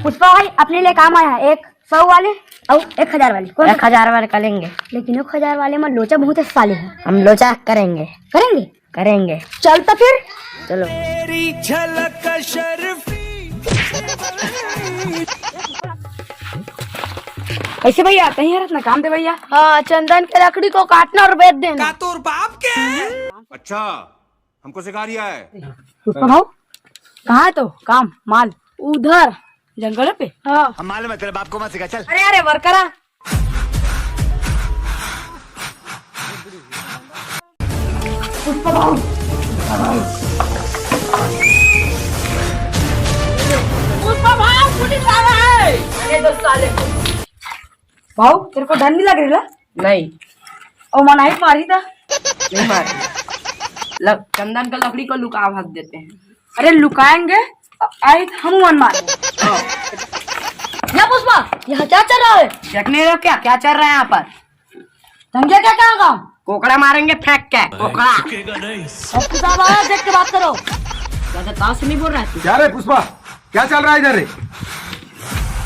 पुष्पा भाई अपने लिए काम आया है, 100 वाले और 1000 वाले। 1000 वाले कर लेंगे, लेकिन 1000 वाले में लोचा बहुत साले है। हम लोचा करेंगे करेंगे करेंगे। चल तो फिर चलो। कैसे भैया कहीं यार अपना काम दे भैया। हाँ, चंदन के लकड़ी को काटना और बेच देना। तोर बाप के अच्छा हमको सिखा रिया है। पुष्पा भाव कहाँ है तो काम माल? उधर जंगल पे। हाँ। हम मालूम है तेरे बाप को मत सिखा चल। अरे अरे वर्करा पुष्पा भाव अरे दो साले भाव तेरे को डर नहीं लग रहा? नहीं और मनाई मारी था। नहीं मार। चंदन का लकड़ी को लुका भाग देते हैं। अरे लुकाएंगे आई हम मन मारे। क्या पुष्पा, यहाँ क्या चल रहा है? देखने दो क्या क्या चल रहा है यहाँ पर। समझे क्या क्या काम? कोकड़ा मारेंगे फेंक के। कोकड़ा साहब आया देख के बात करो। ज्यादा ताव से नहीं बोल रहा है तू। क्या रे पुष्पा क्या चल रहा है इधर रे?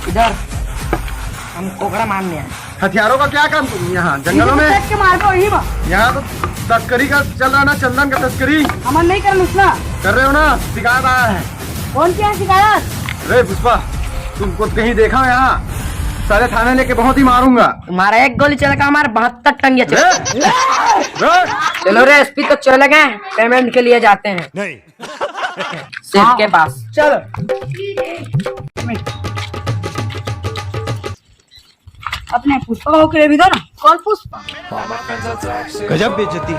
इधर हम कोकड़ा मारने आए। हथियारों का क्या काम तुम यहाँ जंगलों में? देख के मार दो यही बा। यहाँ तो तस्करी का चल रहा है ना, चंदन का तस्करी हमन नहीं करना उसना। कर रहे हो ना? शिकायत आया है। कौन सी है शिकायत? रे पुष्पा तुमको कहीं देखा यहाँ? सारे थाने लेके बहुत ही मारूंगा। तुम्हारा एक गोली चलेगा, हमारे 72 टंगे रे, चले। रे, चलो रे एसपी तो चले गए, पेमेंट के लिए जाते हैं नहीं सेठ के पास। चलो अपने पुष्पा भाव के लिए भी दो ना। कौन पुष्पा? गजब बेइज्जती।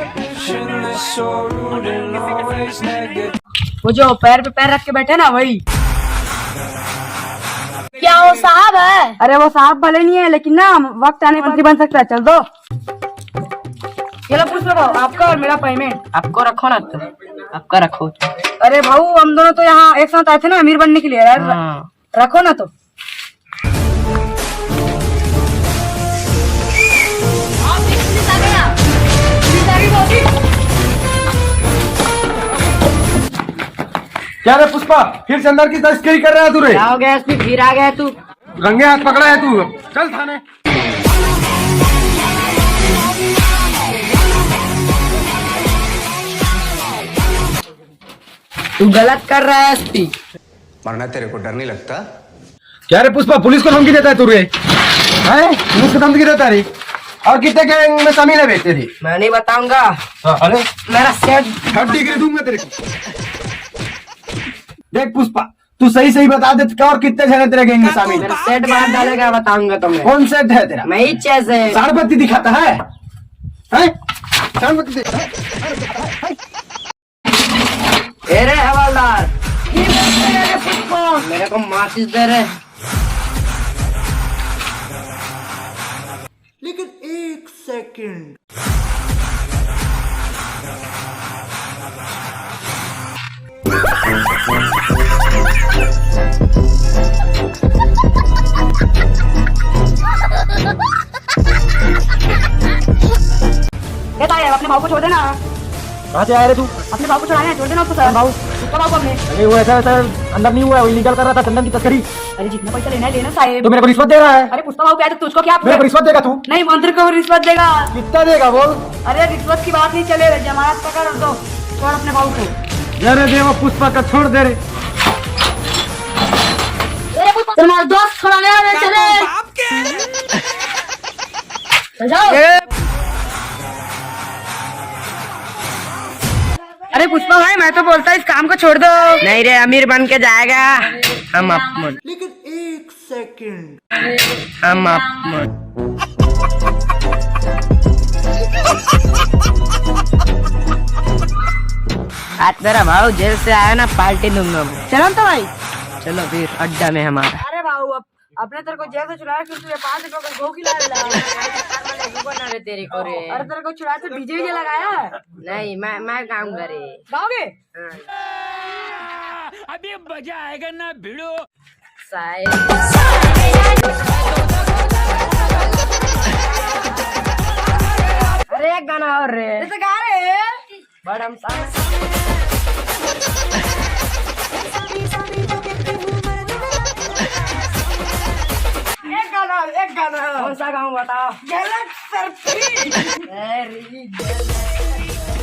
वो जो पैर पे पैर रख के बैठे ना वही। क्या वो साहब है? अरे वो साहब भले नहीं है लेकिन ना वक्त आने पर मंत्री बन सकता है। चल दो। चलो पुष्पा भाव आपका और मेरा पेमेंट। आपको रखो ना तो। आपका रखो। अरे भाऊ हम दोनों तो यहाँ एक साथ आए थे ना अमीर बनने के लिए यार। हाँ। रखो ना तो। क्या रे पुष्पा फिर चंदन की तस्करी कर रहा है तू रे? क्या हो गया एसपी, फिर आ गया तू? रंगे हाथ पकड़ा है तू। चल थाने। तू गलत कर रहा है एसपी। मरना तेरे को डर नहीं लगता? क्या रे पुष्पा पुलिस को धमकी देता है तू रे? हैं? पुलिस को धमकी देता रे? और कितने गैंग में शामिल है बे तेरी? मैं नहीं बताऊंगा। अरे मेरा सेठ हड्डी गिर दूंगा तेरे को। देख पुष्पा तू सही सही बता दे और कितने जने तेरे गैंग में शामिल मेरा है? सेठ बाहर डालेगा, बताऊंगा तुम्हें। कौन सेट है तेरा? मैं ही चैसे साड़पत्ती दिखाता है? हैं? साड़पत्ती दिखा। तेरे हवलदार मेरे को माचिस दे रहे। लेकिन एक सेकंड। अपने भाव को छोड़ देना। कहाँ से आया रे तू? अपने भाव को छोड़ाना है, छोड़ देना उसको। भाव उसका भाव को अपने। अरे वो ऐसा अंदर नहीं हुआ है, वो इलीगल कर रहा था चंदन की तस्करी। अरे जितना पैसा लेना है लेना साहेब। तो मेरे को रिश्वत दे रहा है। अरे पुष्पा भाव क्या है तुझको क्या? मेरे को रिश्वत देगा तू? नहीं मंत्री को रिश्वत देगा। कितना देगा बोल? अरे रिश्वत की बात नहीं चले, जमानत पकड़ और दो। छोड़ अपने भाव को। अरे देवा पुष्पा का छोड़ दे रे। तुम्हारा दोस्त छोड़ाने आ रहे चले। चल जाओ। अरे पुष्पा भाई मैं तो बोलता इस काम को छोड़ दो। नहीं रे, अमीर बन के जाएगा। हम अपमन। लेकिन एक सेकंड। हम अपमन। आज मेरा भाव जेल से आया ना, पार्टी दूंगा मैं। चलो तो भाई। चलो फिर अड्डा में हमारा। अरे भाऊ अब अपने तेरे को जेल से छुड़ाया फिर तुझे 5 रुपए का गो खिला बना रे तेरी को रे। अरे तेरे को छुड़ाया तो डीजे वीजे लगाया है। नहीं, मैं काम करे। गाओगे? अभी मजा आएगा ना भिड़ो। अरे एक गाना और रे। जैसे गा रहे बड़म सा कौन सा गाँव बताओ? गलत सर Very good.